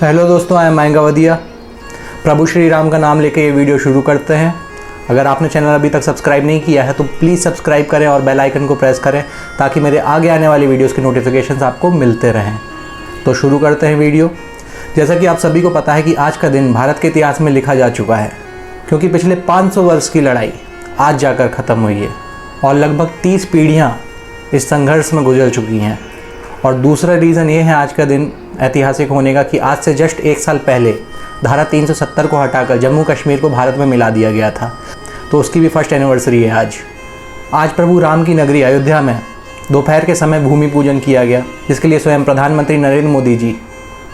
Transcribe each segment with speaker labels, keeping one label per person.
Speaker 1: Hello दोस्तों, I am मायंगावदिया। प्रभु श्री राम का नाम लेके ये वीडियो शुरू करते हैं। अगर आपने चैनल अभी तक सब्सक्राइब नहीं किया है तो प्लीज़ सब्सक्राइब करें और बेल आइकन को प्रेस करें ताकि मेरे आगे आने वाली वीडियोस की नोटिफिकेशंस आपको मिलते रहें। तो शुरू करते हैं वीडियो। जैसा कि आप सभी को पता है कि आज का दिन भारत के इतिहास में लिखा जा चुका है, क्योंकि पिछले 500 वर्ष की लड़ाई आज जाकर ख़त्म हुई है और लगभग 30 पीढ़ियाँ इस संघर्ष में गुजर चुकी हैं। और दूसरा रीज़न ये है आज का दिन ऐतिहासिक होने का कि आज से जस्ट एक साल पहले धारा 370 को हटाकर जम्मू कश्मीर को भारत में मिला दिया गया था, तो उसकी भी फर्स्ट एनिवर्सरी है आज प्रभु राम की नगरी अयोध्या में दोपहर के समय भूमि पूजन किया गया, जिसके लिए स्वयं प्रधानमंत्री नरेंद्र मोदी जी,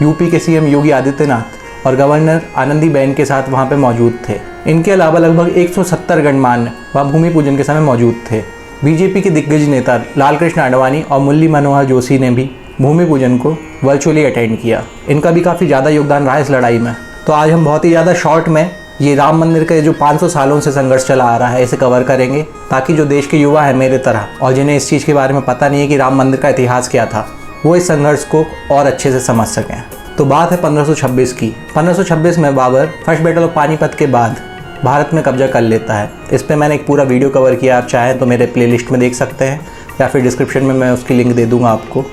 Speaker 1: यूपी के सीएम योगी आदित्यनाथ और गवर्नर आनंदीबेन के साथ वहाँ पे मौजूद थे। इनके अलावा लगभग 170 गणमान्य वहाँ भूमि पूजन के समय मौजूद थे। बीजेपी के दिग्गज नेता लालकृष्ण आडवाणी और मुरली मनोहर जोशी ने भी भूमि पूजन को वर्चुअली अटेंड किया। इनका भी काफ़ी ज़्यादा योगदान रहा इस लड़ाई में। तो आज हम बहुत ही ज़्यादा शॉर्ट में ये राम मंदिर के जो 500 सालों से संघर्ष चला आ रहा है इसे कवर करेंगे, ताकि जो देश के युवा है मेरे तरह और जिन्हें इस चीज़ के बारे में पता नहीं है कि राम मंदिर का इतिहास क्या था, वो इस संघर्ष को और अच्छे से समझ सकें। तो बात है 1526 की। 1526 में Babur first battle of Panipat के बाद भारत में कब्जा कर लेता है। इस पर मैंने एक पूरा वीडियो कवर किया, आप चाहें तो मेरे प्लेलिस्ट में देख सकते हैं या फिर डिस्क्रिप्शन में मैं उसकी लिंक दे दूंगा आपको।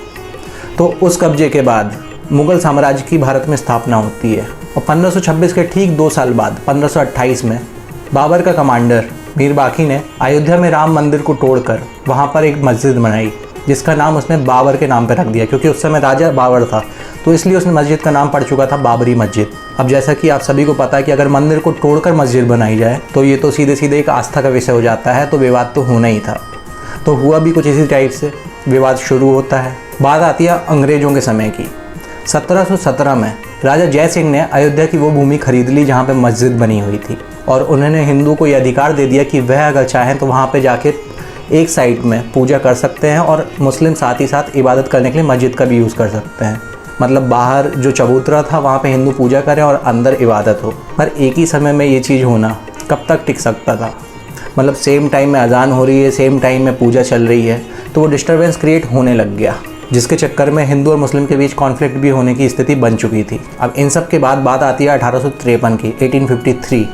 Speaker 1: तो उस कब्जे के बाद मुग़ल साम्राज्य की भारत में स्थापना होती है और 1526 के ठीक 2 साल बाद 1528 में बाबर का कमांडर मीर बाकी ने अयोध्या में राम मंदिर को तोड़कर वहाँ पर एक मस्जिद बनाई, जिसका नाम उसने बाबर के नाम पर रख दिया, क्योंकि उस समय राजा बाबर था तो इसलिए उसने मस्जिद का नाम पड़ चुका था बाबरी मस्जिद। अब जैसा कि आप सभी को पता है कि अगर मंदिर को तोड़कर मस्जिद बनाई जाए तो ये तो सीधे सीधे एक आस्था का विषय हो जाता है, तो विवाद तो होना ही था। तो हुआ भी कुछ इसी टाइप से, विवाद शुरू होता है। बात आती है अंग्रेज़ों के समय की। 1717 में राजा जय सिंह ने अयोध्या की वो भूमि खरीद ली जहाँ पे मस्जिद बनी हुई थी, और उन्होंने हिंदू को ये अधिकार दे दिया कि वह अगर चाहें तो वहाँ पे जाके एक साइड में पूजा कर सकते हैं और मुस्लिम साथ ही साथ इबादत करने के लिए मस्जिद का भी यूज़ कर सकते हैं। मतलब बाहर जो चबूतरा था वहाँ पे हिंदू पूजा करें और अंदर इबादत हो। पर एक ही समय में ये चीज़ होना कब तक टिक सकता था? मतलब सेम टाइम में अजान हो रही है, सेम टाइम में पूजा चल रही है, तो वो डिस्टर्बेंस क्रिएट होने लग गया, जिसके चक्कर में हिंदू और मुस्लिम के बीच कॉन्फ्लिक्ट भी होने की स्थिति बन चुकी थी। अब इन सब के बाद बात आती है 1853 की, 1853।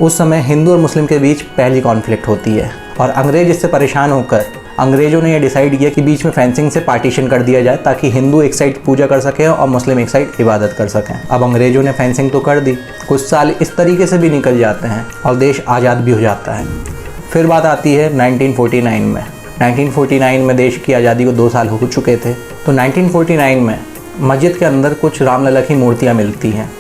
Speaker 1: उस समय हिंदू और मुस्लिम के बीच पहली कॉन्फ्लिक्ट होती है और अंग्रेज इससे परेशान होकर अंग्रेज़ों ने यह डिसाइड किया कि बीच में फेंसिंग से पार्टीशन कर दिया जाए, ताकि हिंदू एक साइड पूजा कर सकें और मुस्लिम एक साइड इबादत कर सकें। अब अंग्रेज़ों ने फेंसिंग तो कर दी, कुछ साल इस तरीके से भी निकल जाते हैं और देश आज़ाद भी हो जाता है। फिर बात आती है 1949 में। 1949 में देश की आज़ादी को 2 साल हो चुके थे, तो 1949 में मस्जिद के अंदर कुछ रामलला की मूर्तियाँ मिलती हैं,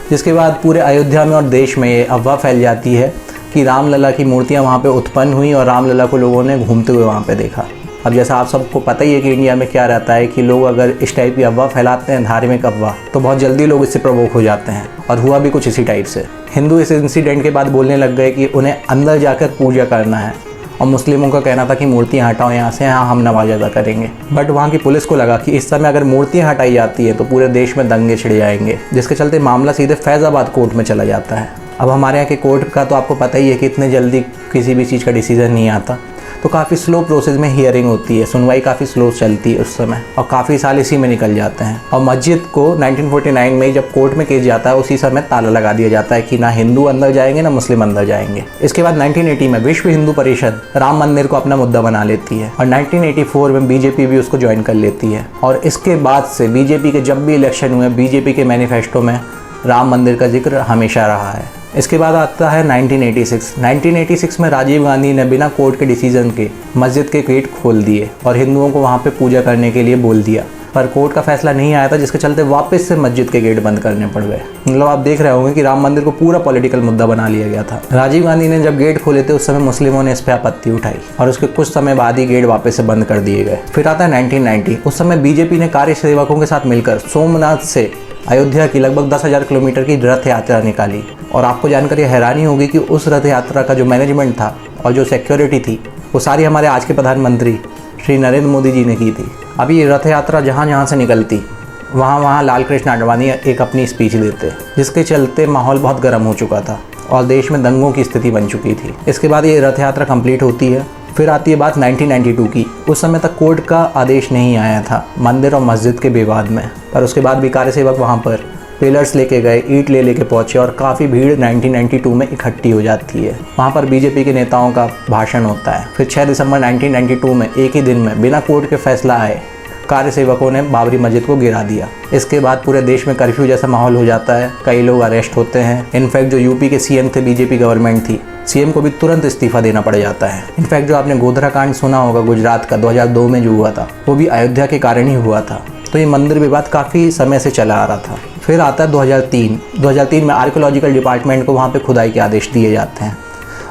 Speaker 1: जिसके बाद पूरे अयोध्या में और देश में ये अफवाह फैल जाती है कि रामलला की मूर्तियाँ वहाँ पे उत्पन्न हुई और रामलला को लोगों ने घूमते हुए वहाँ पे देखा। अब जैसा आप सबको पता ही है कि इंडिया में क्या रहता है कि लोग अगर इस टाइप की अफवाह फैलाते हैं, धार्मिक अफवाह, तो बहुत जल्दी लोग इससे प्रवोक हो जाते हैं, और हुआ भी कुछ इसी टाइप से। हिंदू इस इंसिडेंट के बाद बोलने लग गए कि उन्हें अंदर जाकर पूजा करना है, और मुस्लिमों का कहना था कि मूर्तियाँ हटाओ यहाँ से, हाँ हम नमाज अदा करेंगे। बट वहाँ की पुलिस को लगा कि इस समय अगर मूर्तियाँ हटाई जाती है तो पूरे देश में दंगे छिड़ जाएंगे, जिसके चलते मामला सीधे फैज़ाबाद कोर्ट में चला जाता है। अब हमारे यहाँ के कोर्ट का तो आपको पता ही है कि इतने जल्दी किसी भी चीज़ का डिसीजन नहीं आता, तो काफ़ी स्लो प्रोसेस में हियरिंग होती है, सुनवाई काफ़ी स्लो चलती है उस समय, और काफ़ी साल इसी में निकल जाते हैं। और मस्जिद को 1949 में जब कोर्ट में केस जाता है उसी समय ताला लगा दिया जाता है कि ना हिंदू अंदर जाएंगे ना मुस्लिम अंदर जाएंगे। इसके बाद 1980 में विश्व हिंदू परिषद राम मंदिर को अपना मुद्दा बना लेती है और 1984 में बीजेपी भी उसको ज्वाइन कर लेती है। और इसके बाद से बीजेपी के जब भी इलेक्शन हुए, बीजेपी के मैनिफेस्टो में राम मंदिर का जिक्र हमेशा रहा है। इसके बाद आता है 1986 में राजीव गांधी ने बिना कोर्ट के डिसीजन के मस्जिद के गेट खोल दिए और हिंदुओं को वहाँ पे पूजा करने के लिए बोल दिया, पर कोर्ट का फैसला नहीं आया था, जिसके चलते वापस से मस्जिद के गेट बंद करने पड़ गए। मतलब आप देख रहे होंगे कि राम मंदिर को पूरा पॉलिटिकल मुद्दा बना लिया गया था। राजीव गांधी ने जब गेट खोले थे उस समय मुस्लिमों ने इस पर आपत्ति उठाई और उसके कुछ समय बाद ही गेट वापस से बंद कर दिए गए। फिर आता है 1990। उस समय बीजेपी ने कार्य सेवकों के साथ मिलकर सोमनाथ से अयोध्या की लगभग 10,000 किलोमीटर की रथ यात्रा निकाली, और आपको जानकर ये हैरानी होगी कि उस रथ यात्रा का जो मैनेजमेंट था और जो सिक्योरिटी थी वो सारी हमारे आज के प्रधानमंत्री श्री नरेंद्र मोदी जी ने की थी। अभी ये रथ यात्रा जहाँ जहाँ से निकलती वहाँ लालकृष्ण आडवाणी एक अपनी स्पीच देते, जिसके चलते माहौल बहुत गर्म हो चुका था और देश में दंगों की स्थिति बन चुकी थी। इसके बाद ये रथ यात्रा कंप्लीट होती है। फिर आती है बात 1992 की। उस समय तक कोर्ट का आदेश नहीं आया था मंदिर और मस्जिद के विवाद में, पर उसके बाद भी कार्य सेवक वहाँ पर पिलर्स लेके गए, ईंट ले लेके पहुँचे और काफ़ी भीड़ 1992 में इकट्ठी हो जाती है। वहाँ पर बीजेपी के नेताओं का भाषण होता है। फिर 6 दिसंबर 1992 में एक ही दिन में बिना कोर्ट के फैसला आए कार्य सेवकों ने बाबरी मस्जिद को गिरा दिया। इसके बाद पूरे देश में कर्फ्यू जैसा माहौल हो जाता है, कई लोग अरेस्ट होते हैं। इनफैक्ट जो यूपी के सीएम थे, बीजेपी गवर्नमेंट थी, सीएम को भी तुरंत इस्तीफा देना पड़ जाता है। इनफैक्ट जो आपने गोधरा कांड सुना होगा गुजरात का 2002 में जो हुआ था, वो भी अयोध्या के कारण ही हुआ था। तो ये मंदिर विवाद काफ़ी समय से चला आ रहा था। फिर आता है 2003 में आर्कियोलॉजिकल डिपार्टमेंट को वहाँ पे खुदाई के आदेश दिए जाते हैं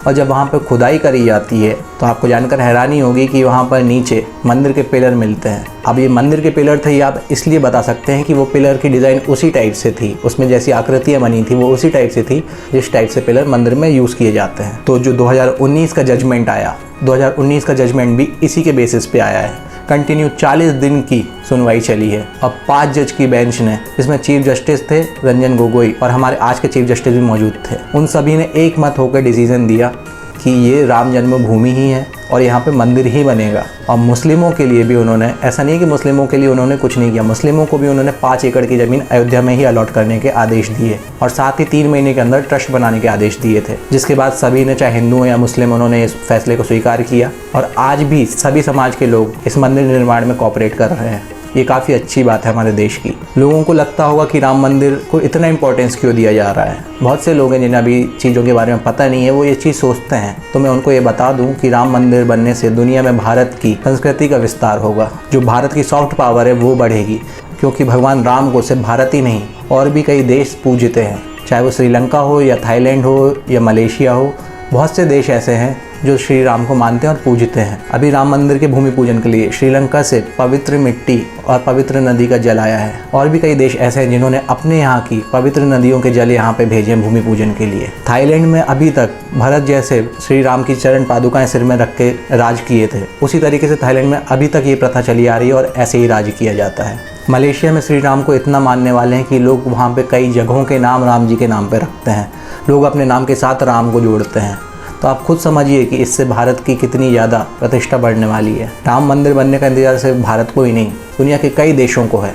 Speaker 1: और जब वहाँ पे खुदाई करी जाती है तो आपको जानकर हैरानी होगी कि वहाँ पर नीचे मंदिर के पिलर मिलते हैं। अब ये मंदिर के पिलर थे, ये आप इसलिए बता सकते हैं कि वो पिलर की डिज़ाइन उसी टाइप से थी, उसमें जैसी आकृतियाँ बनी थी वो उसी टाइप से थी जिस टाइप से पिलर मंदिर में यूज़ किए जाते हैं। तो जो 2019 का जजमेंट आया, 2019 का जजमेंट भी इसी के बेसिस पे आया है। कंटिन्यू 40 दिन की सुनवाई चली है। अब 5 जज की बेंच ने, इसमें चीफ जस्टिस थे रंजन गोगोई और हमारे आज के चीफ जस्टिस भी मौजूद थे, उन सभी ने एक मत होकर डिसीजन दिया कि ये राम जन्मभूमि ही है और यहाँ पे मंदिर ही बनेगा। और मुस्लिमों के लिए भी उन्होंने, ऐसा नहीं कि मुस्लिमों के लिए उन्होंने कुछ नहीं किया, मुस्लिमों को भी उन्होंने 5 एकड़ की ज़मीन अयोध्या में ही अलॉट करने के आदेश दिए और साथ ही 3 महीने के अंदर ट्रस्ट बनाने के आदेश दिए थे, जिसके बाद सभी ने, चाहे हिंदू या मुस्लिम, उन्होंने इस फैसले को स्वीकार किया और आज भी सभी समाज के लोग इस मंदिर निर्माण में कोऑपरेट कर रहे हैं। ये काफ़ी अच्छी बात है हमारे देश की। लोगों को लगता होगा कि राम मंदिर को इतना इंपॉर्टेंस क्यों दिया जा रहा है। बहुत से लोग हैं जिन्हें अभी चीज़ों के बारे में पता नहीं है, वो ये चीज़ सोचते हैं। तो मैं उनको ये बता दूं कि राम मंदिर बनने से दुनिया में भारत की संस्कृति का विस्तार होगा, जो भारत की सॉफ्ट पावर है वो बढ़ेगी, क्योंकि भगवान राम को सिर्फ भारत ही नहीं और भी कई देश पूजते हैं, चाहे वो श्रीलंका हो या थाईलैंड हो या मलेशिया हो। बहुत से देश ऐसे हैं जो श्री राम को मानते हैं और पूजते हैं। अभी राम मंदिर के भूमि पूजन के लिए श्रीलंका से पवित्र मिट्टी और पवित्र नदी का जल आया है और भी कई देश ऐसे हैं जिन्होंने अपने यहाँ की पवित्र नदियों के जल यहाँ पे भेजे हैं भूमि पूजन के लिए। थाईलैंड में अभी तक भरत जैसे श्री राम की चरण पादुकाएं सिर में रख के राज किए थे, उसी तरीके से थाईलैंड में अभी तक ये प्रथा चली आ रही है और ऐसे ही राज किया जाता है। मलेशिया में श्री राम को इतना मानने वाले हैं कि लोग वहाँ पे कई जगहों के नाम राम जी के नाम पे रखते हैं, लोग अपने नाम के साथ राम को जोड़ते हैं। तो आप खुद समझिए कि इससे भारत की कितनी ज़्यादा प्रतिष्ठा बढ़ने वाली है। राम मंदिर बनने का इंतजार सिर्फ भारत को ही नहीं, दुनिया के कई देशों को है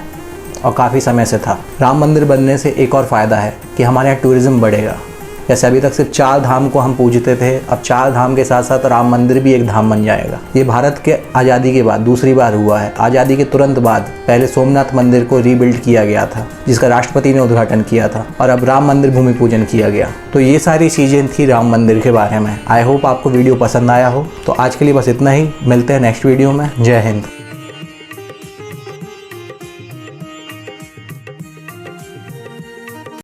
Speaker 1: और काफ़ी समय से था। राम मंदिर बनने से एक और फ़ायदा है कि हमारे यहाँ टूरिज़्म बढ़ेगा। जैसे अभी तक सिर्फ 4 धाम को हम पूजते थे, अब 4 धाम के साथ साथ राम मंदिर भी एक धाम बन जाएगा। ये भारत के आज़ादी के बाद दूसरी बार हुआ है। आज़ादी के तुरंत बाद पहले सोमनाथ मंदिर को रीबिल्ड किया गया था, जिसका राष्ट्रपति ने उद्घाटन किया था, और अब राम मंदिर भूमि पूजन किया गया। तो ये सारी चीज़ें थी राम मंदिर के बारे में। आई होप आपको वीडियो पसंद आया हो। तो आज के लिए बस इतना ही, मिलते हैं नेक्स्ट वीडियो में। जय हिंद।